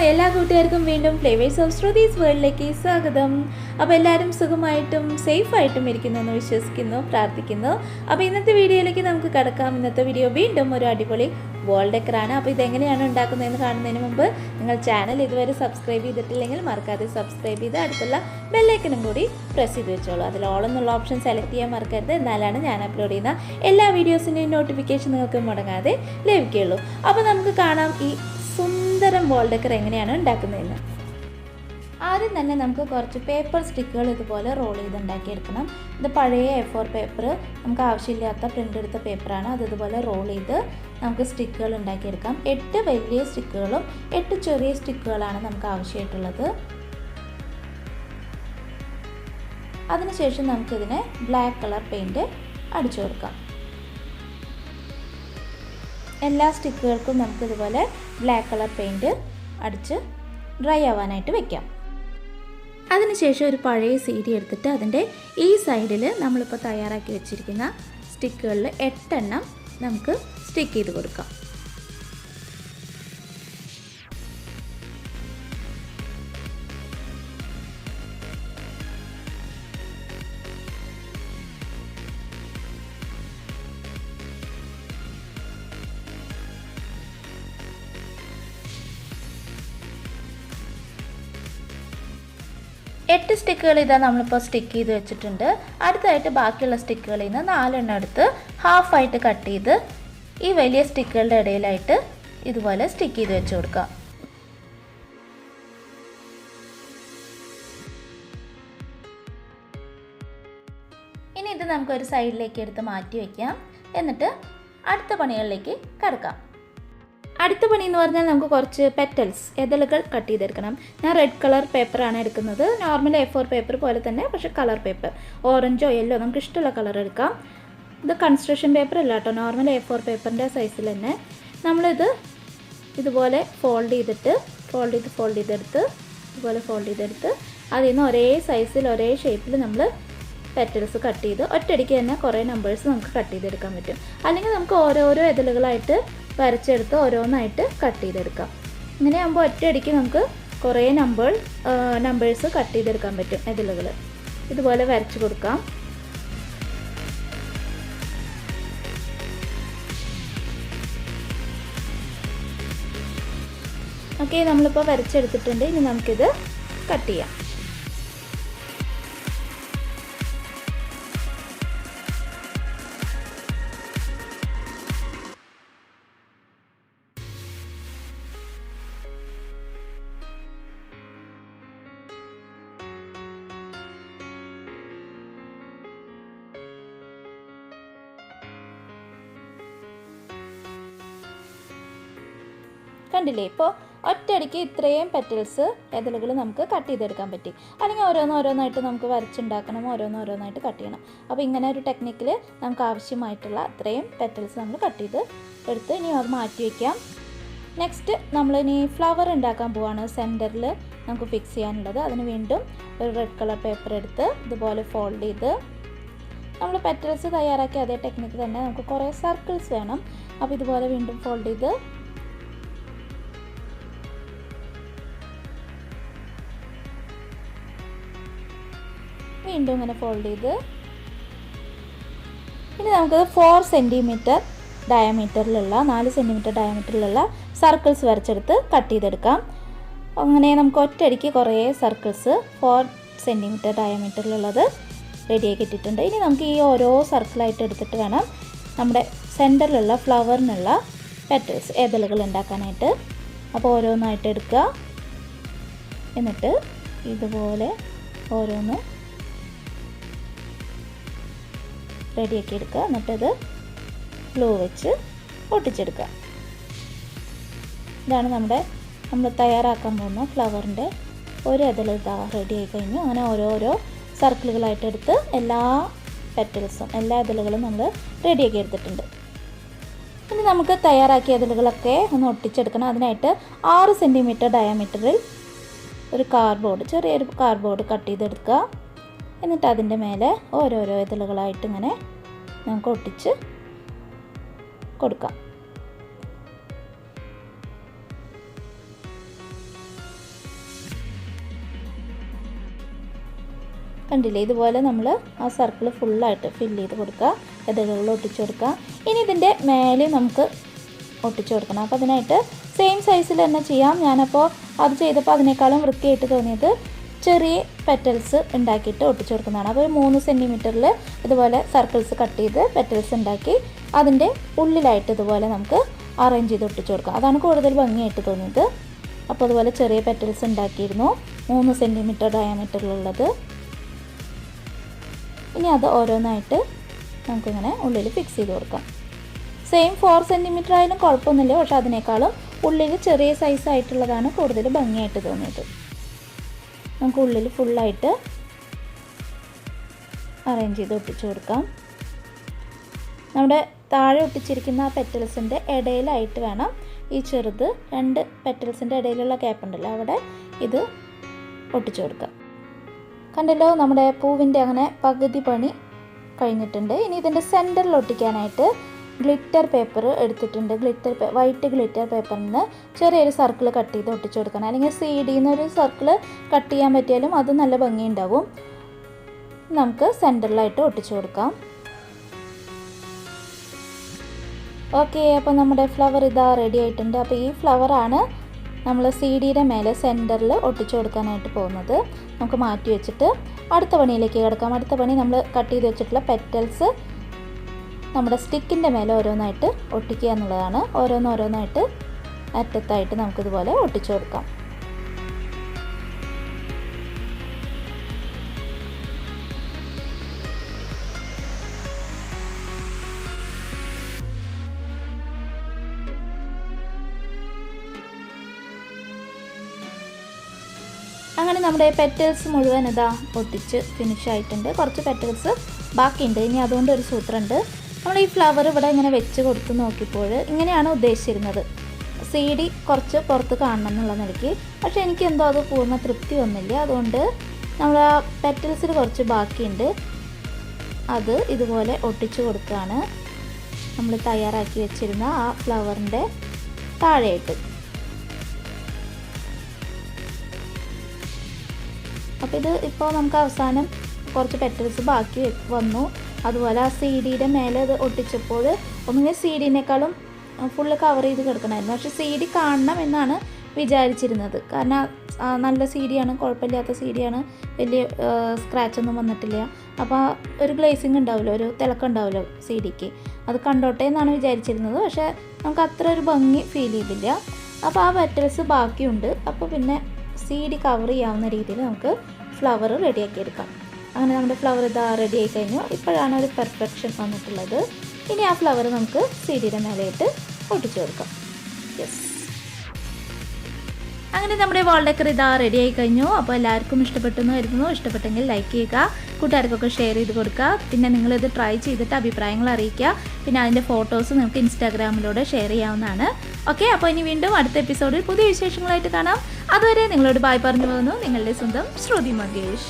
എല്ലാ കൂട്ടുകാർക്കും വീണ്ടും ഫ്ലേവേഴ്സ് ഓഫ് ശ്രുതീസ് വേൾഡിലേക്ക് സ്വാഗതം. അപ്പോൾ എല്ലാവരും സുഖമായിട്ടും സേഫായിട്ടും ഇരിക്കുന്നെന്ന് വിശ്വസിക്കുന്നു, പ്രാർത്ഥിക്കുന്നു. അപ്പോൾ ഇന്നത്തെ വീഡിയോയിലേക്ക് നമുക്ക് കടക്കാം. ഇന്നത്തെ വീഡിയോ വീണ്ടും ഒരു അടിപൊളി വോൾ ഡെക്കറാണ്. അപ്പോൾ ഇതെങ്ങനെയാണ് ഉണ്ടാക്കുന്നതെന്ന് കാണുന്നതിന് മുമ്പ് നിങ്ങൾ ചാനൽ ഇതുവരെ സബ്സ്ക്രൈബ് ചെയ്തിട്ടില്ലെങ്കിൽ മറക്കാതെ സബ്സ്ക്രൈബ് ചെയ്ത് അടുത്തുള്ള ബെല്ലൈക്കനും കൂടി പ്രസ് ചെയ്ത് വെച്ചോളൂ. അതിൽ ഓൾ എന്നുള്ള ഓപ്ഷൻ സെലക്ട് ചെയ്യാൻ മറക്കരുത്. എന്നാലാണ് ഞാൻ അപ്ലോഡ് ചെയ്യുന്ന എല്ലാ വീഡിയോസിൻ്റെയും നോട്ടിഫിക്കേഷൻ നിങ്ങൾക്ക് മുടങ്ങാതെ ലഭിക്കുകയുള്ളൂ. അപ്പോൾ നമുക്ക് കാണാം ഈ സുന്ദരം വോൾ ഡെക്കർ എങ്ങനെയാണ് ഉണ്ടാക്കുന്നതെന്ന്. ആദ്യം തന്നെ നമുക്ക് കുറച്ച് പേപ്പർ സ്റ്റിക്കുകൾ ഇതുപോലെ റോൾ ചെയ്ത് ഉണ്ടാക്കിയെടുക്കണം. ഇത് പഴയ A4 പേപ്പർ, നമുക്ക് ആവശ്യമില്ലാത്ത പ്രിൻ്റ് എടുത്ത പേപ്പറാണ്. അത് ഇതുപോലെ റോൾ ചെയ്ത് നമുക്ക് സ്റ്റിക്കുകൾ ഉണ്ടാക്കിയെടുക്കാം. 8 വലിയ സ്റ്റിക്കുകളും 8 ചെറിയ സ്റ്റിക്കുകളാണ് നമുക്ക് ആവശ്യമായിട്ടുള്ളത്. അതിനുശേഷം നമുക്കിതിനെ ബ്ലാക്ക് കളർ പെയിൻറ്റ് അടിച്ചു കൊടുക്കാം. എല്ലാ സ്റ്റിക്കുകൾക്കും നമുക്കിതുപോലെ ബ്ലാക്ക് കളർ പെയിൻറ്റ് അടിച്ച് ഡ്രൈ ആവാനായിട്ട് വെക്കാം. അതിനുശേഷം ഒരു പഴയ CD എടുത്തിട്ട് അതിൻ്റെ ഈ സൈഡിൽ നമ്മളിപ്പോൾ തയ്യാറാക്കി വെച്ചിരിക്കുന്ന സ്റ്റിക്കുകളിൽ 8 എണ്ണം നമുക്ക് സ്റ്റിക്ക് ചെയ്ത് കൊടുക്കാം. എട്ട് സ്റ്റിക്കുകൾ ഇതാ നമ്മളിപ്പോൾ സ്റ്റിക്ക് ചെയ്ത് വെച്ചിട്ടുണ്ട്. അടുത്തായിട്ട് ബാക്കിയുള്ള സ്റ്റിക്കുകളിൽ നിന്ന് 4 എണ്ണം എടുത്ത് ഹാഫായിട്ട് കട്ട് ചെയ്ത് ഈ വലിയ സ്റ്റിക്കുകളുടെ ഇടയിലായിട്ട് ഇതുപോലെ സ്റ്റിക്ക് ചെയ്ത് വെച്ച് കൊടുക്കാം. ഇനി ഇത് നമുക്കൊരു സൈഡിലേക്ക് എടുത്ത് മാറ്റി വയ്ക്കാം. എന്നിട്ട് അടുത്ത പണികളിലേക്ക് കടക്കാം. അടുത്ത പണി എന്ന് പറഞ്ഞാൽ നമുക്ക് കുറച്ച് പെറ്റൽസ്, എതളുകൾ കട്ട് ചെയ്തെടുക്കണം. ഞാൻ റെഡ് കളർ പേപ്പറാണ് എടുക്കുന്നത്. നോർമൽ A4 പേപ്പർ പോലെ തന്നെ, പക്ഷേ കളർ പേപ്പർ, ഓറഞ്ചോ യെല്ലോ നമുക്ക് ഇഷ്ടമുള്ള കളർ എടുക്കാം. ഇത് കൺസ്ട്രക്ഷൻ പേപ്പർ അല്ല കേട്ടോ, നോർമൽ A4 പേപ്പറിൻ്റെ സൈസിൽ തന്നെ. നമ്മളിത് ഇതുപോലെ ഫോൾഡ് ചെയ്തെടുത്ത് ഇതുപോലെ ഫോൾഡ് ചെയ്തെടുത്ത് അതിൽ നിന്ന് ഒരേ സൈസിൽ ഒരേ ഷേപ്പിൽ നമ്മൾ പെറ്റൽസ് കട്ട് ചെയ്ത് ഒറ്റയടിക്ക് തന്നെ കുറേ നമ്പേഴ്സ് നമുക്ക് കട്ട് ചെയ്തെടുക്കാൻ പറ്റും. അല്ലെങ്കിൽ നമുക്ക് ഓരോരോ എതളുകളായിട്ട് വരച്ചെടുത്ത് ഓരോന്നായിട്ട് കട്ട് ചെയ്തെടുക്കാം. ഇങ്ങനെ ആകുമ്പോൾ ഒറ്റയടിക്ക് നമുക്ക് കുറേ നമ്പേഴ്സ് കട്ട് ചെയ്തെടുക്കാൻ പറ്റും. എതളുകൾ ഇതുപോലെ വരച്ച് കൊടുക്കാം. ഓക്കെ, നമ്മളിപ്പോൾ വരച്ചെടുത്തിട്ടുണ്ട്. ഇനി നമുക്കിത് കട്ട് ചെയ്യാം. കണ്ടില്ലേ, ഇപ്പോൾ ഒറ്റയടിക്ക് ഇത്രയും പെറ്റൽസ് എതളുകൾ നമുക്ക് കട്ട് ചെയ്തെടുക്കാൻ പറ്റി. അല്ലെങ്കിൽ ഓരോന്നായിട്ട് നമുക്ക് വരച്ചുണ്ടാക്കണം, ഓരോന്നായിട്ട് കട്ട് ചെയ്യണം. അപ്പോൾ ഇങ്ങനെ ഒരു ടെക്നിക്കിൽ നമുക്ക് ആവശ്യമായിട്ടുള്ള അത്രയും പെറ്റൽസ് നമ്മൾ കട്ട് ചെയ്ത് എടുത്ത് ഇനി അത് മാറ്റി വയ്ക്കാം. നെക്സ്റ്റ് നമ്മളിനി ഫ്ലവർ ഉണ്ടാക്കാൻ പോവാണ്. സെൻറ്ററിൽ നമുക്ക് ഫിക്സ് ചെയ്യാനുള്ളത്. അതിന് വീണ്ടും ഒരു റെഡ് കളർ പേപ്പർ എടുത്ത് ഇതുപോലെ ഫോൾഡ് ചെയ്ത് നമ്മൾ പെറ്റൽസ് തയ്യാറാക്കി അതേ ടെക്നിക്ക് തന്നെ നമുക്ക് കുറേ സർക്കിൾസ് വേണം. അപ്പോൾ ഇതുപോലെ വീണ്ടും ഫോൾഡ് ചെയ്ത് വീണ്ടും ഇങ്ങനെ ഫോൾഡ് ചെയ്ത് ഇനി നമുക്കത് 4 സെൻറ്റിമീറ്റർ ഡയമീറ്ററിലുള്ള 4 സെൻറ്റിമീറ്റർ ഡയമീറ്ററിലുള്ള സർക്കിൾസ് വരച്ചെടുത്ത് കട്ട് ചെയ്തെടുക്കാം. അങ്ങനെ നമുക്ക് ഒറ്റയടിക്ക് കുറേ സർക്കിൾസ് 4 സെൻറ്റിമീറ്റർ ഡയമീറ്ററിലുള്ളത് റെഡിയാക്കി ഇട്ടിട്ടുണ്ട്. ഇനി നമുക്ക് ഈ ഓരോ സർക്കിളായിട്ട് എടുത്തിട്ട് വേണം നമ്മുടെ സെൻറ്ററിലുള്ള ഫ്ലവറിനുള്ള പെറ്റൽസ് എതളുകൾ ഉണ്ടാക്കാനായിട്ട്. അപ്പോൾ ഓരോന്നായിട്ട് എടുക്കുക. എന്നിട്ട് ഇതുപോലെ ഓരോന്ന് റെഡിയാക്കി എടുക്കുക. എന്നിട്ടത് ഗ്ലൂ വെച്ച് ഒട്ടിച്ചെടുക്കുക. ഇതാണ് നമ്മൾ തയ്യാറാക്കാൻ പോകുന്ന ഫ്ലവറിൻ്റെ ഒരു എതൾ ഇതാ റെഡിയായി കഴിഞ്ഞു. അങ്ങനെ ഓരോരോ സർക്കിളുകളായിട്ട് എടുത്ത് എല്ലാ പെറ്റൽസും എല്ലാ എതളുകളും നമ്മൾ റെഡിയാക്കി എടുത്തിട്ടുണ്ട്. ഇനി നമുക്ക് തയ്യാറാക്കിയ എതളുകളൊക്കെ ഒന്ന് ഒട്ടിച്ചെടുക്കണം. അതിനായിട്ട് 6 സെൻറ്റിമീറ്റർ ഡയമീറ്ററിൽ ഒരു ചെറിയൊരു കാർഡ്ബോർഡ് കട്ട് ചെയ്തെടുക്കുക. എന്നിട്ട് അതിൻ്റെ മേലെ ഓരോരോ എതളുകളായിട്ട് ഇങ്ങനെ നമുക്ക് ഒട്ടിച്ച് കൊടുക്കാം. കണ്ടില്ലേ, ഇതുപോലെ നമ്മൾ ആ സർക്കിൾ ഫുള്ളായിട്ട് ഫില്ല് ചെയ്ത് കൊടുക്കുക, ഇതളുകളിൽ ഒട്ടിച്ചു കൊടുക്കുക. ഇനി ഇതിൻ്റെ മേലെ നമുക്ക് ഒട്ടിച്ചു കൊടുക്കണം. അപ്പോൾ അതിനായിട്ട് സെയിം സൈസിൽ തന്നെ ചെയ്യാം. ഞാനപ്പോൾ അത് ചെയ്തപ്പോൾ അതിനേക്കാളും വൃത്തിയായിട്ട് തോന്നിയത് ചെറിയ പെറ്റൽസ് ഉണ്ടാക്കിയിട്ട് ഒട്ടിച്ചു കൊടുക്കുന്നതാണ്. അപ്പോൾ 3 സെൻറ്റിമീറ്ററിൽ ഇതുപോലെ സർക്കിൾസ് കട്ട് ചെയ്ത് പെറ്റൽസ് ഉണ്ടാക്കി അതിൻ്റെ ഉള്ളിലായിട്ട് ഇതുപോലെ നമുക്ക് അറേഞ്ച് ചെയ്ത് ഒട്ടിച്ചു കൊടുക്കാം. അതാണ് കൂടുതൽ ഭംഗിയായിട്ട് തോന്നിയത്. അപ്പോൾ അതുപോലെ ചെറിയ പെറ്റൽസ് ഉണ്ടാക്കിയിരുന്നു 3 സെൻറ്റിമീറ്റർ ഡയമീറ്ററിലുള്ളത്. ഇനി അത് ഓരോന്നായിട്ട് നമുക്കിങ്ങനെ ഉള്ളിൽ ഫിക്സ് ചെയ്ത് കൊടുക്കാം. സെയിം 4 സെൻറ്റിമീറ്റർ ആയാലും കുഴപ്പമൊന്നുമില്ല, പക്ഷേ അതിനേക്കാളും ഉള്ളിൽ ചെറിയ സൈസായിട്ടുള്ളതാണ് കൂടുതൽ ഭംഗിയായിട്ട് തോന്നിയത്. നമുക്ക് ഉള്ളിൽ ഫുള്ളായിട്ട് അറേഞ്ച് ചെയ്ത് ഒട്ടിച്ചു കൊടുക്കാം. നമ്മുടെ താഴെ ഒട്ടിച്ചിരിക്കുന്ന ആ പെറ്റൽസിൻ്റെ ഇടയിലായിട്ട് വേണം ഈ ചെറുത് 2 പെറ്റൽസിൻ്റെ ഇടയിലുള്ള ഗ്യാപ്പ് ഉണ്ടല്ലോ, അവിടെ ഇത് ഒട്ടിച്ചു കൊടുക്കാം. കണ്ടല്ലോ, നമ്മുടെ പൂവിൻ്റെ അങ്ങനെ പകുതി പണി കഴിഞ്ഞിട്ടുണ്ട്. ഇനി ഇതിൻ്റെ സെൻറ്ററിൽ ഒട്ടിക്കാനായിട്ട് ഗ്ലിറ്റർ പേപ്പർ എടുത്തിട്ടുണ്ട്. വൈറ്റ് ഗ്ലിറ്റർ പേപ്പറിൽ നിന്ന് ചെറിയൊരു സർക്കിൾ കട്ട് ചെയ്ത് ഒട്ടിച്ചു കൊടുക്കണം. അല്ലെങ്കിൽ CD എന്നൊരു സർക്കിൾ കട്ട് ചെയ്യാൻ പറ്റിയാലും അത് നല്ല ഭംഗിയുണ്ടാവും. നമുക്ക് സെൻറ്ററിലായിട്ട് ഒട്ടിച്ചു കൊടുക്കാം. ഓക്കെ, അപ്പോൾ നമ്മുടെ ഫ്ലവർ ഇതാ റെഡി ആയിട്ടുണ്ട്. അപ്പോൾ ഈ ഫ്ലവറാണ് നമ്മൾ CDയുടെ മേലെ സെൻറ്ററിൽ ഒട്ടിച്ചു കൊടുക്കാനായിട്ട് പോകുന്നത്. നമുക്ക് മാറ്റി വെച്ചിട്ട് അടുത്ത പണിയിലേക്ക് കിടക്കാം. അടുത്ത പണി നമ്മൾ കട്ട് ചെയ്ത് വെച്ചിട്ടുള്ള പെറ്റൽസ് നമ്മുടെ സ്റ്റിക്കിൻ്റെ മേലെ ഓരോന്നായിട്ട് ഒട്ടിക്കുക എന്നുള്ളതാണ്. ഓരോന്നായിട്ട് അറ്റത്തായിട്ട് നമുക്കിതുപോലെ ഒട്ടിച്ചു കൊടുക്കാം. അങ്ങനെ നമ്മുടെ പെറ്റൽസ് മുഴുവൻ ഇതാ ഒട്ടിച്ച് ഫിനിഷ് ആയിട്ടുണ്ട്. കുറച്ച് പെറ്റൽസ് ബാക്കിയുണ്ട്. ഇനി അതുകൊണ്ട് ഒരു സൂത്രമുണ്ട്. നമ്മൾ ഈ ഫ്ലവർ ഇവിടെ ഇങ്ങനെ വെച്ച് കൊടുത്ത് നോക്കിയപ്പോൾ ഇങ്ങനെയാണ് ഉദ്ദേശിച്ചിരുന്നത്, CD കുറച്ച് പുറത്ത് കാണണം എന്നുള്ള നിലയ്ക്ക്. പക്ഷേ എനിക്ക് എന്തോ അത് പൂർണ്ണ തൃപ്തി വന്നില്ല. അതുകൊണ്ട് നമ്മൾ ആ പെറ്റൽസിൽ കുറച്ച് ബാക്കിയുണ്ട്, അത് ഇതുപോലെ ഒട്ടിച്ചു കൊടുക്കുകയാണ് നമ്മൾ തയ്യാറാക്കി വെച്ചിരുന്ന ആ ഫ്ലവറിൻ്റെ താഴെയായിട്ട്. അപ്പോൾ ഇത് ഇപ്പോൾ നമുക്ക് അവസാനം കുറച്ച് പെറ്റൽസ് ബാക്കി വന്നു. അതുപോലെ ആ CDയുടെ മേലെ അത് ഒട്ടിച്ചപ്പോൾ ഒന്നുകിൽ CDനേക്കാളും ഫുള്ള് കവർ ചെയ്ത് കിടക്കണമായിരുന്നു. പക്ഷേ CD കാണണം എന്നാണ് വിചാരിച്ചിരുന്നത്. കാരണം നല്ല CD-യാണ്, കുഴപ്പമില്ലാത്ത CD-യാണ്, വലിയ സ്ക്രാച്ചൊന്നും വന്നിട്ടില്ല. അപ്പോൾ ഒരു ഗ്ലേസിങ് ഉണ്ടാവില്ല, ഒരു തിളക്കം ഉണ്ടാവില്ല CDക്ക്, അത് കണ്ടോട്ടെ എന്നാണ് വിചാരിച്ചിരുന്നത്. പക്ഷേ നമുക്ക് അത്ര ഒരു ഭംഗി ഫീൽ ചെയ്തില്ല. അപ്പോൾ ആ പെറ്റൽസ് ബാക്കിയുണ്ട്. അപ്പോൾ പിന്നെ CD കവർ ചെയ്യാവുന്ന രീതിയിൽ നമുക്ക് ഫ്ലവർ റെഡിയാക്കി എടുക്കാം. അങ്ങനെ നമ്മുടെ ഫ്ലവർ ഇതാ റെഡി ആയി കഴിഞ്ഞു. ഇപ്പോഴാണ് ഒരു പെർഫെക്ഷൻ വന്നിട്ടുള്ളത്. ഇനി ആ ഫ്ലവർ നമുക്ക് CDയുടെ മേലെയായിട്ട് ഒട്ടിച്ചു കൊടുക്കാം. യെസ്, അങ്ങനെ നമ്മുടെ വാൾ ഡെക്കർ ഇതാ റെഡി ആയി കഴിഞ്ഞു. അപ്പോൾ എല്ലാവർക്കും ഇഷ്ടപ്പെട്ടെന്ന് കരുതുന്നു. ഇഷ്ടപ്പെട്ടെങ്കിൽ ലൈക്ക് ചെയ്യുക, കൂട്ടുകാർക്കൊക്കെ ഷെയർ ചെയ്ത് കൊടുക്കുക. പിന്നെ നിങ്ങളിത് ട്രൈ ചെയ്തിട്ട് അഭിപ്രായങ്ങൾ അറിയിക്കുക. പിന്നെ അതിൻ്റെ ഫോട്ടോസ് നിങ്ങൾക്ക് ഇൻസ്റ്റാഗ്രാമിലൂടെ ഷെയർ ചെയ്യാവുന്നതാണ്. ഓക്കെ, അപ്പോൾ ഇനി വീണ്ടും അടുത്ത എപ്പിസോഡിൽ പുതിയ വിശേഷങ്ങളായിട്ട് കാണാം. അതുവരെ നിങ്ങളോട് ബൈ പറഞ്ഞു പോകുന്നു നിങ്ങളുടെ സ്വന്തം ശ്രുതി മകേഷ്.